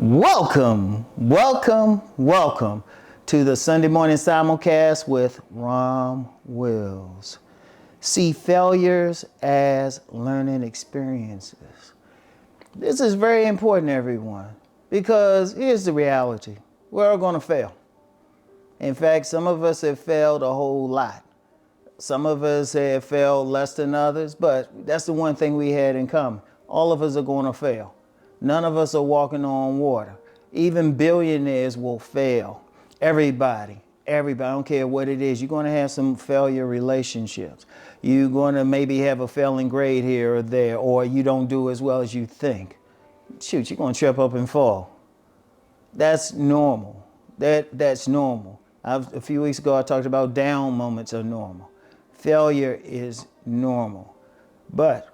Welcome to the Sunday morning simulcast with Rom Wills. See failures as learning experiences. This is very important, everyone, because here's the reality. We're all going to fail. In fact, some of us have failed a whole lot. Some of us have failed less than others, but that's the one thing we had in common. All of us are going to fail. None of us are walking on water. Even billionaires will fail. Everybody. I don't care what it is. You're going to have some failure relationships. You're going to maybe have a failing grade here or there, or you don't do as well as you think. Shoot, you're going to trip up and fall. That's normal. That's normal. A few weeks ago, I talked about down moments are normal. Failure is normal. But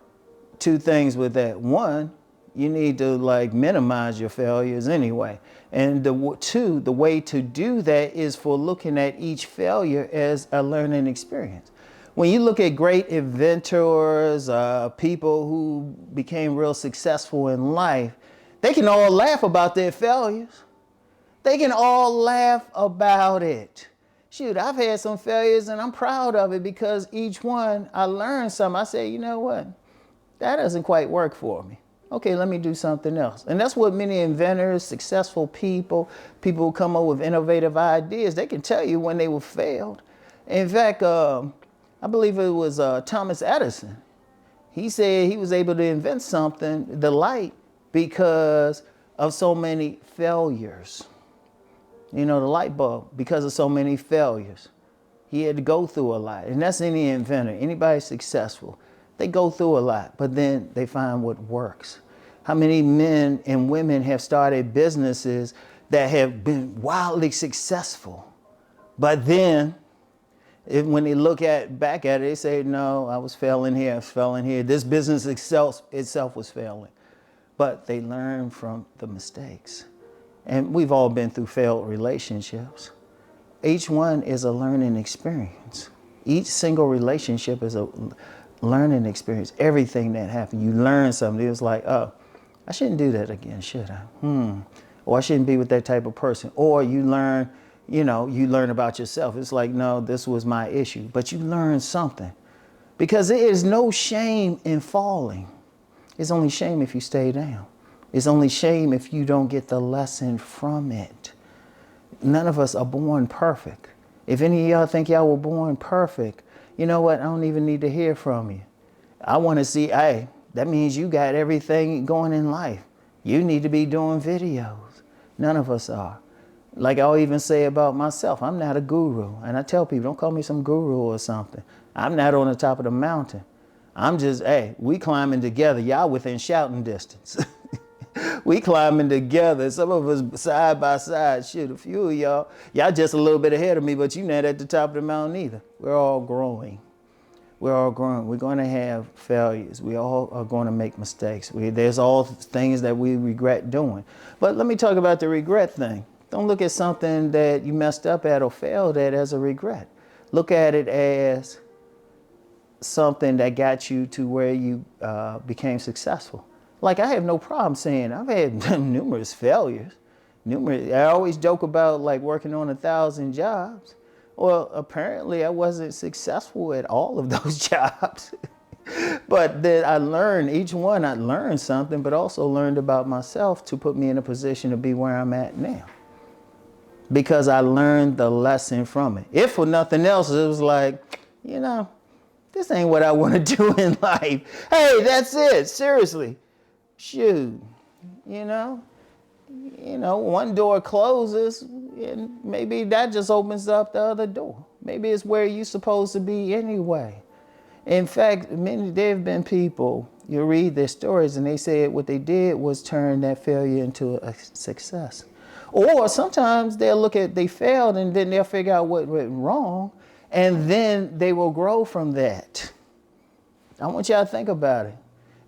two things with that. One, you need to minimize your failures anyway. And the way to do that is for looking at each failure as a learning experience. When you look at great inventors, people who became real successful in life, they can all laugh about their failures. They can all laugh about it. Shoot, I've had some failures and I'm proud of it because each one I learned something. I say, you know what? That doesn't quite work for me. Okay, let me do something else. And that's what many inventors, successful people who come up with innovative ideas, they can tell you when they were failed. In fact, I believe it was Thomas Edison. He said he was able to invent something, the light, because of so many failures. You know, the light bulb, because of so many failures. He had to go through a lot. And that's any inventor, anybody successful. They go through a lot, but then they find what works. How many men and women have started businesses that have been wildly successful, but then when they look back at it, they say, no, I was failing here, I was failing here. This business itself was failing. But they learn from the mistakes. And we've all been through failed relationships. Each one is a learning experience. Each single relationship is a learning experience. Everything that happened, you learn something. It was like, oh, I shouldn't do that again, should I? Or I shouldn't be with that type of person. Or you learn about yourself. It's like, no, this was my issue. But you learn something. Because there is no shame in falling. It's only shame if you stay down. It's only shame if you don't get the lesson from it. None of us are born perfect. If any of y'all think y'all were born perfect, you know what? I don't even need to hear from you. I want to see, hey, that means you got everything going in life. You need to be doing videos. None of us are. Like I'll even say about myself, I'm not a guru. And I tell people, don't call me some guru or something. I'm not on the top of the mountain. I'm just, hey, we climbing together. Y'all within shouting distance. We climbing together. Some of us side by side. Shoot, a few of y'all just a little bit ahead of me, but you're not at the top of the mountain either. We're all growing. We're all growing. We're going to have failures. We all are going to make mistakes. There's all things that we regret doing. But let me talk about the regret thing. Don't look at something that you messed up at or failed at as a regret. Look at it as something that got you to where you became successful. Like, I have no problem saying I've had numerous failures. I always joke about working on 1,000 jobs. Well, apparently I wasn't successful at all of those jobs. But then I learned, each one I learned something, but also learned about myself to put me in a position to be where I'm at now. Because I learned the lesson from it. If for nothing else, it was like, this ain't what I want to do in life. Hey, that's it. Seriously. Shoot, one door closes and maybe that just opens up the other door. Maybe it's where you're supposed to be anyway. In fact, there have been people, you read their stories and they said what they did was turn that failure into a success. Or sometimes they failed and then they'll figure out what went wrong and then they will grow from that. I want y'all to think about it.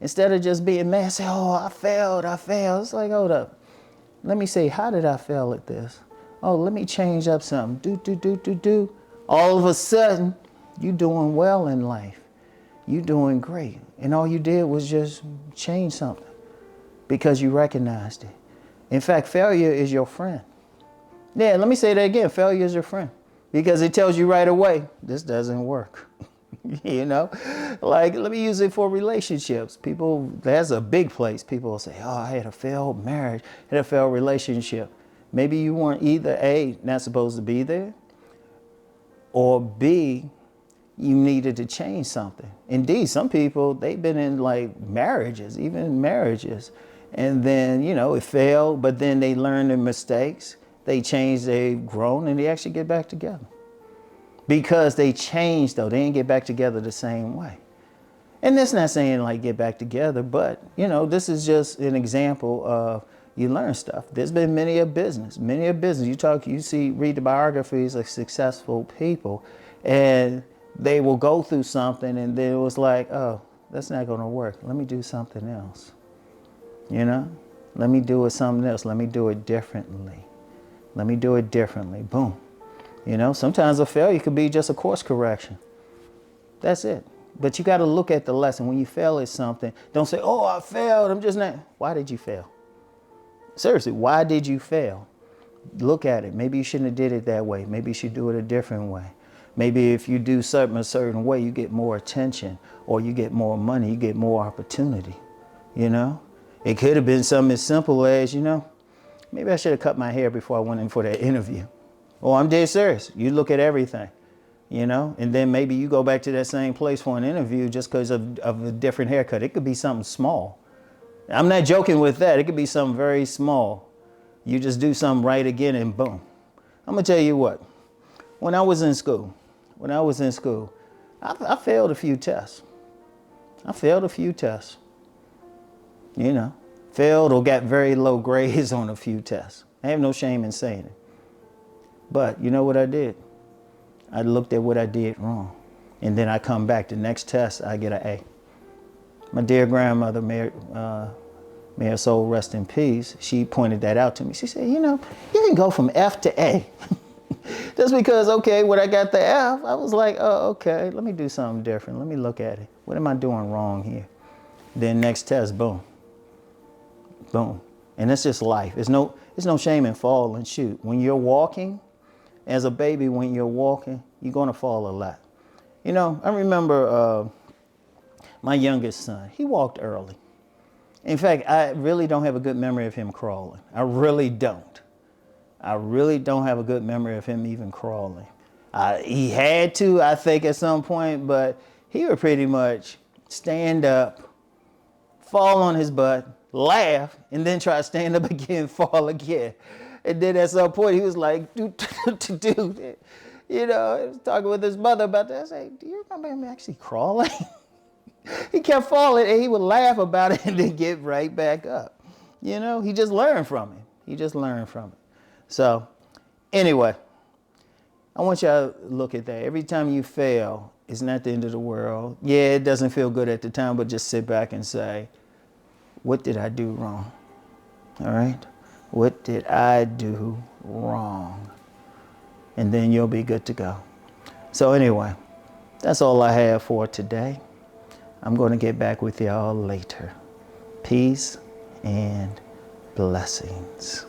Instead of just being mad, say, oh, I failed. It's like, hold up. Let me say, how did I fail at this? Oh, let me change up something. Do. All of a sudden, you're doing well in life. You're doing great. And all you did was just change something because you recognized it. In fact, failure is your friend. Yeah, let me say that again. Failure is your friend because it tells you right away, this doesn't work. You know, like let me use it for relationships. People, that's a big place. People will say, oh, I had a failed marriage, had a failed relationship. Maybe you weren't either A, not supposed to be there, or B, you needed to change something. Indeed, some people, they've been in like marriages, even marriages, and then, you know, it failed, but then they learned their mistakes, they changed, they've grown, and they actually get back together. Because they changed though, they didn't get back together the same way. And that's not saying like get back together, but you know, this is just an example of you learn stuff. There's been many a business. You see, read the biographies of successful people, and they will go through something and then it was like, oh, that's not gonna work. Let me do something else. You know, let me do it something else. Let me do it differently. Let me do it differently. Boom. You know, sometimes a failure could be just a course correction. That's it. But you got to look at the lesson. When you fail at something, don't say, oh, I failed. I'm just not. Why did you fail? Seriously, why did you fail? Look at it. Maybe you shouldn't have did it that way. Maybe you should do it a different way. Maybe if you do something a certain way, you get more attention or you get more money, you get more opportunity. You know, it could have been something as simple as, you know, maybe I should have cut my hair before I went in for that interview. Oh, I'm dead serious. You look at everything, you know, and then maybe you go back to that same place for an interview just because of a different haircut. It could be something small. I'm not joking with that. It could be something very small. You just do something right again and boom. I'm going to tell you what, when I was in school, I failed a few tests. You know, failed or got very low grades on a few tests. I have no shame in saying it. But you know what I did? I looked at what I did wrong. And then I come back, the next test, I get an A. My dear grandmother, may her soul rest in peace, she pointed that out to me. She said, you know, you can go from F to A. Just because, okay, when I got the F, I was like, oh, okay, let me do something different. Let me look at it. What am I doing wrong here? Then next test, boom. Boom. And that's just life. There's no shame in falling. Shoot, when you're walking, as a baby, when you're walking, you're going to fall a lot. You know, I remember my youngest son, he walked early. In fact, I really don't have a good memory of him crawling. I really don't have a good memory of him even crawling. He had to, I think, at some point, but he would pretty much stand up, fall on his butt, laugh, and then try to stand up again, fall again. And then at some point, he was like, dude, you know, he was talking with his mother about that. I said, do you remember him actually crawling? He kept falling, and he would laugh about it and then get right back up. You know, he just learned from it. So, anyway, I want y'all to look at that. Every time you fail, it's not the end of the world. Yeah, it doesn't feel good at the time, but just sit back and say, what did I do wrong? All right? What did I do wrong? And then you'll be good to go. So anyway, that's all I have for today. I'm going to get back with y'all later. Peace and blessings.